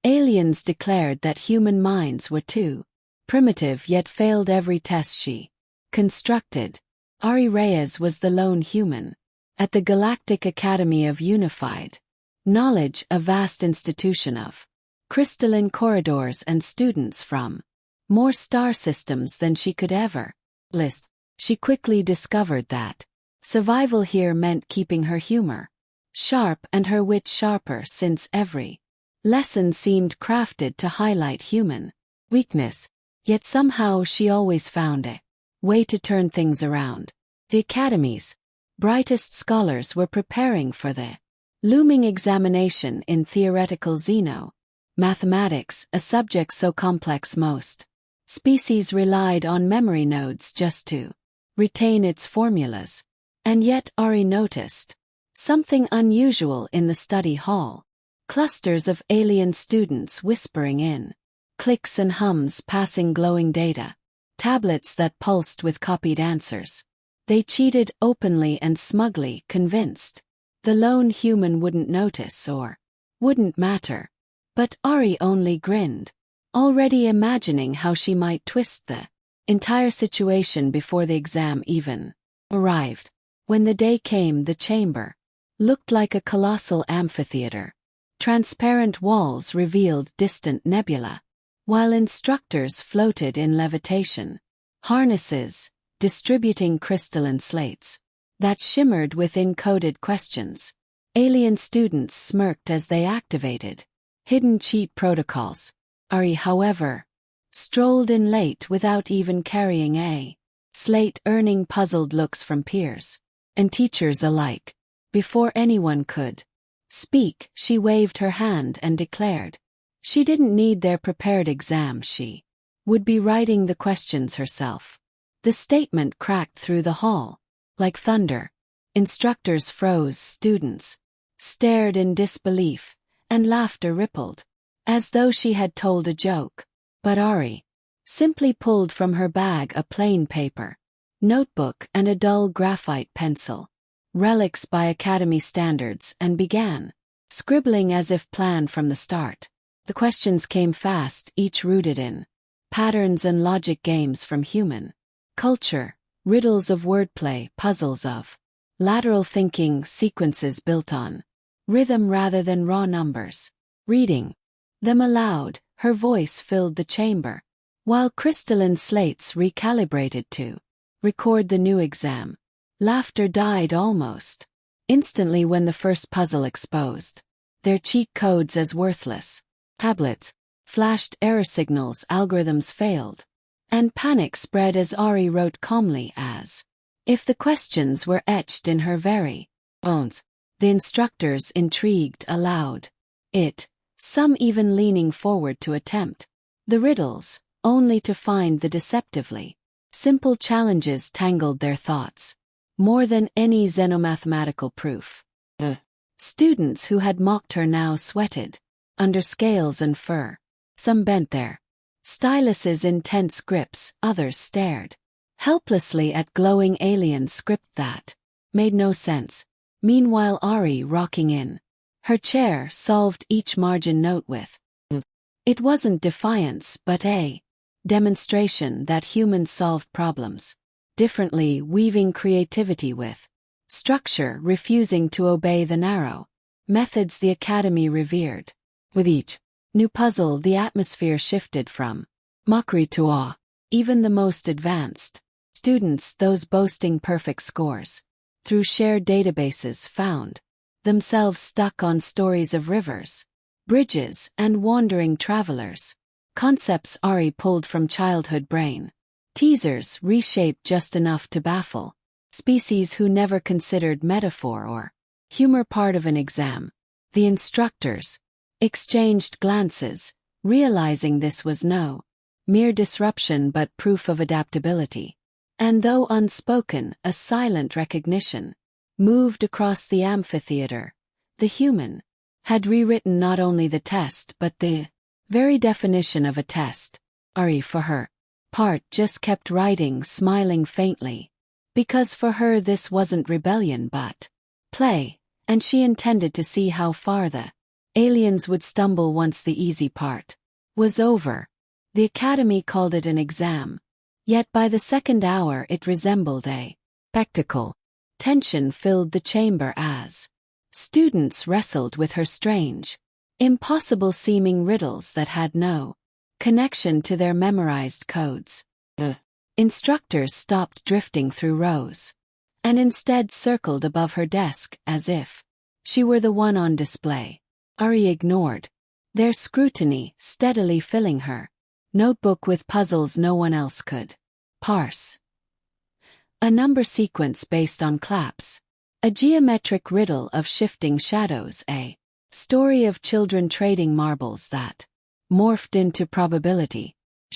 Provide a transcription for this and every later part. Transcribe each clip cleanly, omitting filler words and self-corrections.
Aliens declared that human minds were too primitive yet failed every test she constructed. Ari Reyes was the lone human. At the Galactic Academy of Unified Knowledge, a vast institution of crystalline corridors and students from more star systems than she could ever list, she quickly discovered that survival here meant keeping her humor sharp and her wit sharper, since every lesson seemed crafted to highlight human weakness, yet somehow she always found a way to turn things around. The Academy's brightest scholars were preparing for the looming examination in theoretical mathematics, a subject so complex most species relied on memory nodes just to retain its formulas. And yet Ari noticed something unusual in the study hall. Clusters of alien students whispering in clicks and hums, passing glowing data tablets that pulsed with copied answers. They cheated openly and smugly, convinced the lone human wouldn't notice or wouldn't matter. But Ari only grinned, already imagining how she might twist the entire situation before the exam even arrived. When the day came, the chamber looked like a colossal amphitheater. Transparent walls revealed distant nebula, while instructors floated in levitation harnesses, distributing crystalline slates that shimmered with encoded questions. Alien students smirked as they activated hidden cheat protocols. Ari, however, strolled in late without even carrying a slate, earning puzzled looks from peers and teachers alike. Before anyone could speak, she waved her hand and declared she didn't need their prepared exam, she would be writing the questions herself. The statement cracked through the hall like thunder. Instructors froze, students stared in disbelief, and laughter rippled, as though she had told a joke. But Ari simply pulled from her bag a plain paper notebook and a dull graphite pencil, relics by Academy standards, and began scribbling as if planned from the start. The questions came fast, each rooted in patterns and logic, games from human culture, riddles of wordplay, puzzles of lateral thinking, sequences built on rhythm rather than raw numbers. Reading them aloud, her voice filled the chamber, while crystalline slates recalibrated to record the new exam. Laughter died almost instantly when the first puzzle exposed their cheat codes as worthless. Tablets flashed error signals, algorithms failed, and panic spread as Ari wrote calmly, as if the questions were etched in her very bones. The instructors, intrigued, allowed it, some even leaning forward to attempt the riddles, only to find the deceptively simple challenges tangled their thoughts more than any xenomathematical proof. Students who had mocked her now sweated under scales and fur. Some bent their styluses in tense grips, others stared helplessly at glowing alien script that made no sense. Meanwhile, Ari, rocking in her chair, solved each margin note with it wasn't defiance but a demonstration that humans solved problems differently, weaving creativity with structure, refusing to obey the narrow methods the Academy revered. With each new puzzle, the atmosphere shifted from mockery to awe. Even the most advanced students, those boasting perfect scores through shared databases, found themselves stuck on stories of rivers, bridges, and wandering travelers. Concepts Ari pulled from childhood brain teasers, reshaped just enough to baffle species who never considered metaphor or humor part of an exam. The instructors exchanged glances, realizing this was no mere disruption but proof of adaptability. And though unspoken, a silent recognition moved across the amphitheater. The human had rewritten not only the test but the very definition of a test. Ari, for her part, just kept writing, smiling faintly, because for her this wasn't rebellion but play, and she intended to see how far the Aliens would stumble once the easy part was over. The academy called it an exam. Yet by the second hour it resembled a spectacle. Tension filled the chamber as students wrestled with her strange, impossible-seeming riddles that had no connection to their memorized codes. The instructors stopped drifting through rows, and instead circled above her desk as if she were the one on display. Ari ignored their scrutiny, steadily filling her notebook with puzzles no one else could parse. A number sequence based on claps, a geometric riddle of shifting shadows, a story of children trading marbles that morphed into probability,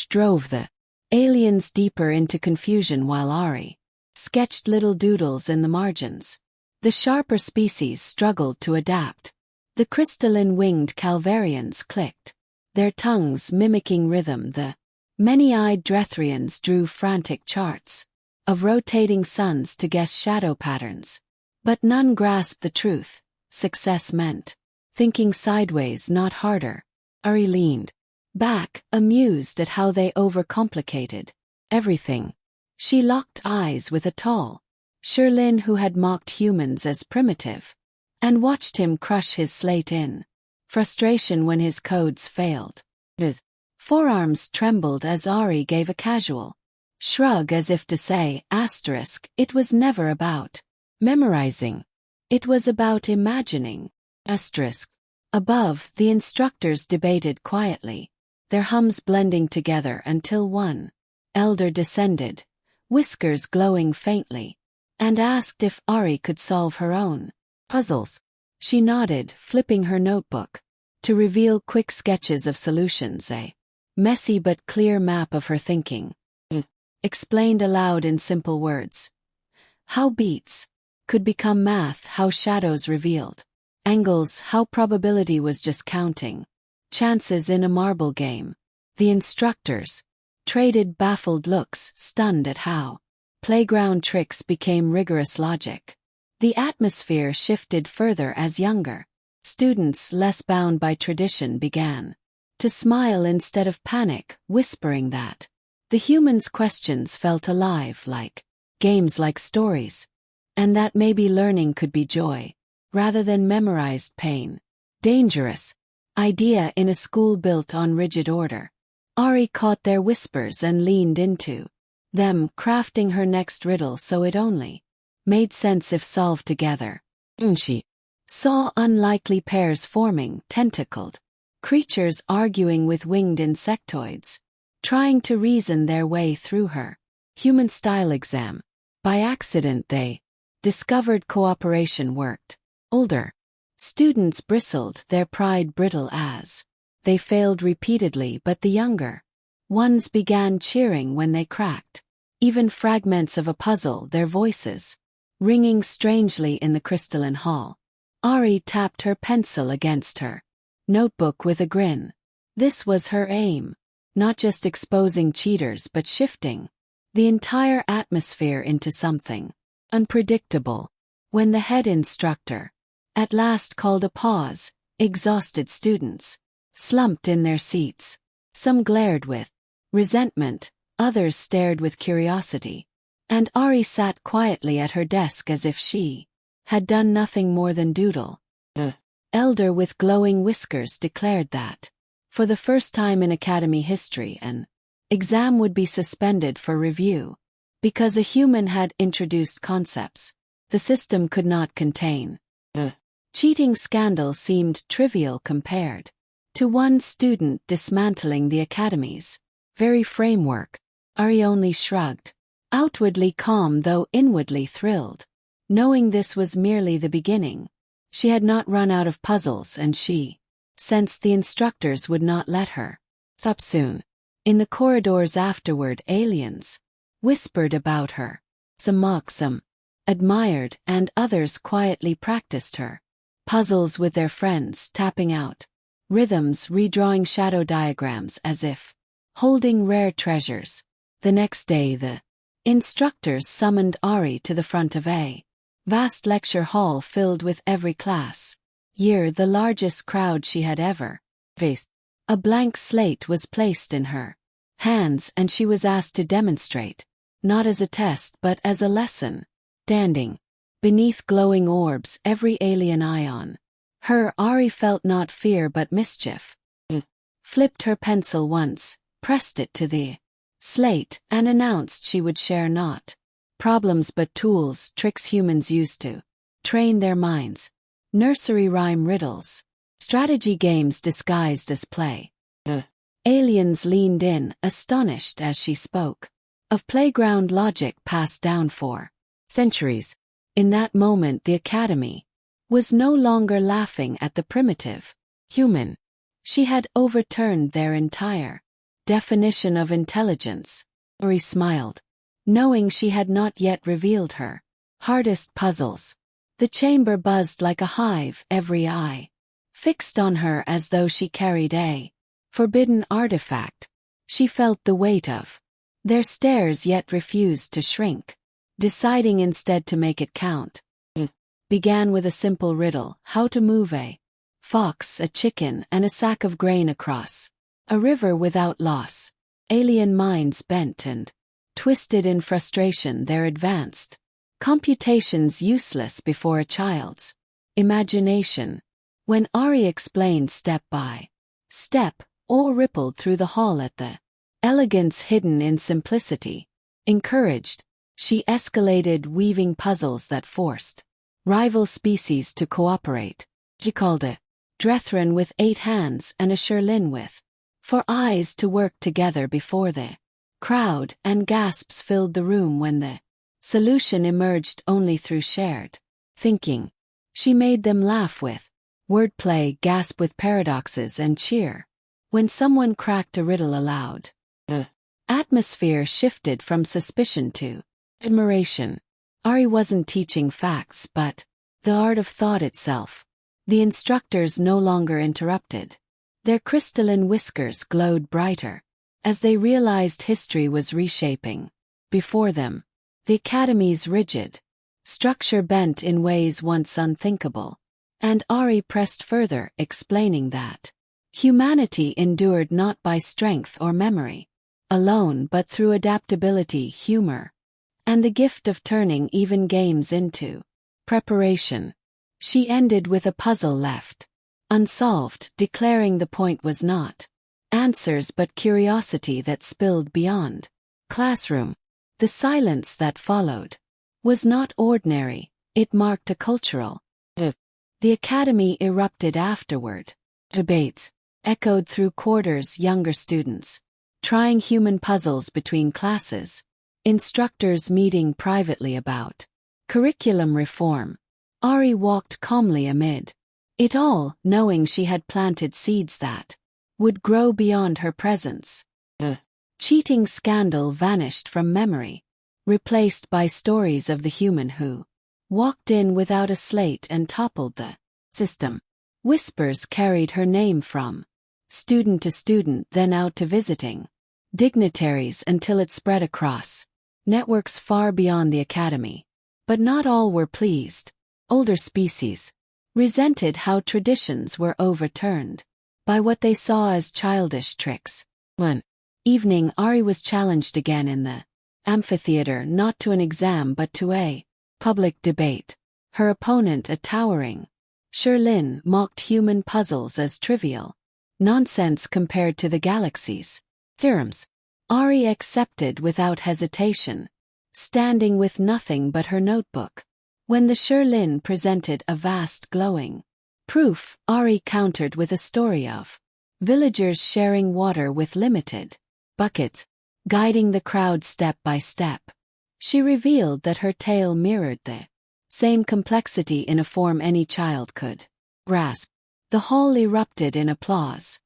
drove the aliens deeper into confusion while Ari sketched little doodles in the margins. The sharper species struggled to adapt. The crystalline winged Calvarians clicked, their tongues mimicking rhythm. The many-eyed Drethrians drew frantic charts of rotating suns to guess shadow patterns. But none grasped the truth. Success meant thinking sideways, not harder. Ari leaned back, amused at how they overcomplicated everything. She locked eyes with a tall Sherlin who had mocked humans as primitive, and watched him crush his slate in frustration when his codes failed. His forearms trembled as Ari gave a casual shrug as if to say, it was never about memorizing. It was about imagining. Above, the instructors debated quietly, their hums blending together until one elder descended, whiskers glowing faintly, and asked if Ari could solve her own puzzles. She nodded, flipping her notebook to reveal quick sketches of solutions, a messy but clear map of her thinking. Explained aloud in simple words. How beats could become math, how shadows revealed angles, how probability was just counting chances in a marble game. The instructors traded baffled looks, stunned at how playground tricks became rigorous logic. The atmosphere shifted further as younger students, less bound by tradition, began to smile instead of panic, whispering that the humans' questions felt alive, like games, like stories, and that maybe learning could be joy rather than memorized pain. Dangerous idea in a school built on rigid order. Ari caught their whispers and leaned into them, crafting her next riddle so it only made sense if solved together. She saw unlikely pairs forming, tentacled creatures arguing with winged insectoids, trying to reason their way through her human-style exam. By accident they discovered cooperation worked. Older students bristled, their pride brittle as they failed repeatedly, but the younger ones began cheering when they cracked even fragments of a puzzle, their voices ringing strangely in the crystalline hall. Ari tapped her pencil against her notebook with a grin. This was her aim, not just exposing cheaters but shifting the entire atmosphere into something unpredictable. When the head instructor at last called a pause, exhausted students slumped in their seats. Some glared with resentment, others stared with curiosity, and Ari sat quietly at her desk as if she had done nothing more than doodle. The elder with glowing whiskers declared that, for the first time in academy history, an exam would be suspended for review, because a human had introduced concepts the system could not contain. The cheating scandal seemed trivial compared to one student dismantling the academy's very framework. Ari only shrugged, outwardly calm though inwardly thrilled, knowing this was merely the beginning. She had not run out of puzzles, and she sensed the instructors would not let her stop soon. In the corridors afterward, aliens whispered about her. Some mocked, some admired, and others quietly practiced her puzzles with their friends, tapping out rhythms, redrawing shadow diagrams as if holding rare treasures. The next day the instructors summoned Ari to the front of a vast lecture hall filled with every class year the largest crowd she had ever faced. A blank slate was placed in her hands and she was asked to demonstrate, not as a test but as a lesson. Standing beneath glowing orbs, every alien eye on her, Ari felt not fear but mischief. Flipped her pencil once, pressed it to the slate, and announced she would share not problems but tools, tricks humans used to train their minds. Nursery rhyme riddles, strategy games disguised as play. Aliens leaned in, astonished as she spoke of playground logic passed down for centuries. In that moment the Academy was no longer laughing at the primitive human. She had overturned their entire definition of intelligence. Ori smiled, knowing she had not yet revealed her hardest puzzles. The chamber buzzed like a hive, every eye fixed on her as though she carried a forbidden artifact. She felt the weight of their stares yet refused to shrink, deciding instead to make it count. Began with a simple riddle: how to move a fox, a chicken, and a sack of grain across a river without loss. Alien minds bent and twisted in frustration, their advanced computations useless before a child's imagination. When Ari explained step by step, awe rippled through the hall at the elegance hidden in simplicity. Encouraged, she escalated, weaving puzzles that forced rival species to cooperate. She called a Drethran with 8 hands and a Sherlin with 4 eyes to work together before the crowd, and gasps filled the room when the solution emerged only through shared thinking. She made them laugh with wordplay, gasp with paradoxes, and cheer when someone cracked a riddle aloud. The atmosphere shifted from suspicion to admiration. Ari wasn't teaching facts but the art of thought itself. The instructors no longer interrupted. Their crystalline whiskers glowed brighter as they realized history was reshaping before them. The Academy's rigid structure bent in ways once unthinkable, and Ari pressed further, explaining that humanity endured not by strength or memory alone but through adaptability, humor, and the gift of turning even games into preparation. She ended with a puzzle left unsolved, declaring the point was not answers but curiosity that spilled beyond classroom. The silence that followed was not ordinary, it marked a cultural shift. The Academy erupted afterward. Debates echoed through quarters, younger students trying human puzzles between classes, instructors meeting privately about curriculum reform. Ari walked calmly amid it all, knowing she had planted seeds that would grow beyond her presence. The cheating scandal vanished from memory, replaced by stories of the human who walked in without a slate and toppled the system. Whispers carried her name from student to student, then out to visiting dignitaries, until it spread across networks far beyond the Academy. But not all were pleased. Older species resented how traditions were overturned by what they saw as childish tricks. One evening, Ari was challenged again in the amphitheater, not to an exam but to a public debate. Her opponent, a towering Sherlin, mocked human puzzles as trivial nonsense compared to the galaxy's theorems. Ari accepted without hesitation, standing with nothing but her notebook. When the Sherlin presented a vast glowing proof, Ari countered with a story of villagers sharing water with limited buckets, guiding the crowd step by step. She revealed that her tale mirrored the same complexity in a form any child could grasp. The hall erupted in applause.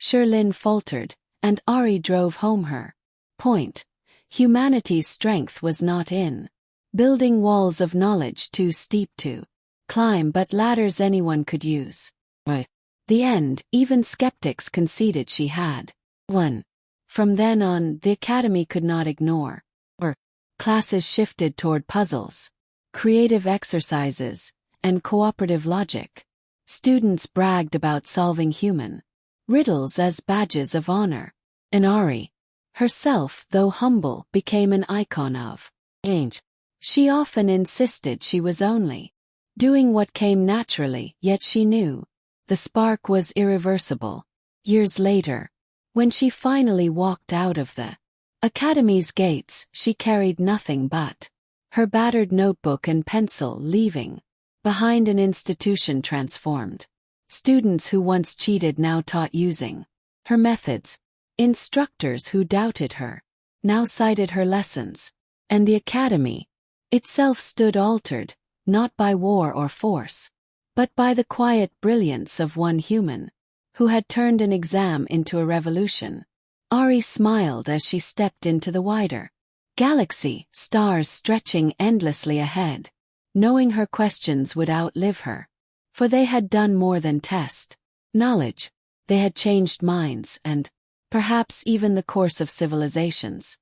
Sherlin faltered, and Ari drove home her point. Humanity's strength was not in building walls of knowledge too steep to climb, but ladders anyone could use. The end, even skeptics conceded she had won. From then on, the Academy could not ignore her. Classes shifted toward puzzles, creative exercises, and cooperative logic. Students bragged about solving human riddles as badges of honor. And Ari, herself, though humble, became an icon of change. She often insisted she was only doing what came naturally, yet she knew the spark was irreversible. Years later, when she finally walked out of the academy's gates, she carried nothing but her battered notebook and pencil, leaving behind an institution transformed. Students who once cheated now taught using her methods. Instructors who doubted her now cited her lessons. And the academy itself stood altered, not by war or force, but by the quiet brilliance of one human who had turned an exam into a revolution. Ari smiled as she stepped into the wider galaxy, stars stretching endlessly ahead, knowing her questions would outlive her. For they had done more than test knowledge. They had changed minds and perhaps even the course of civilizations.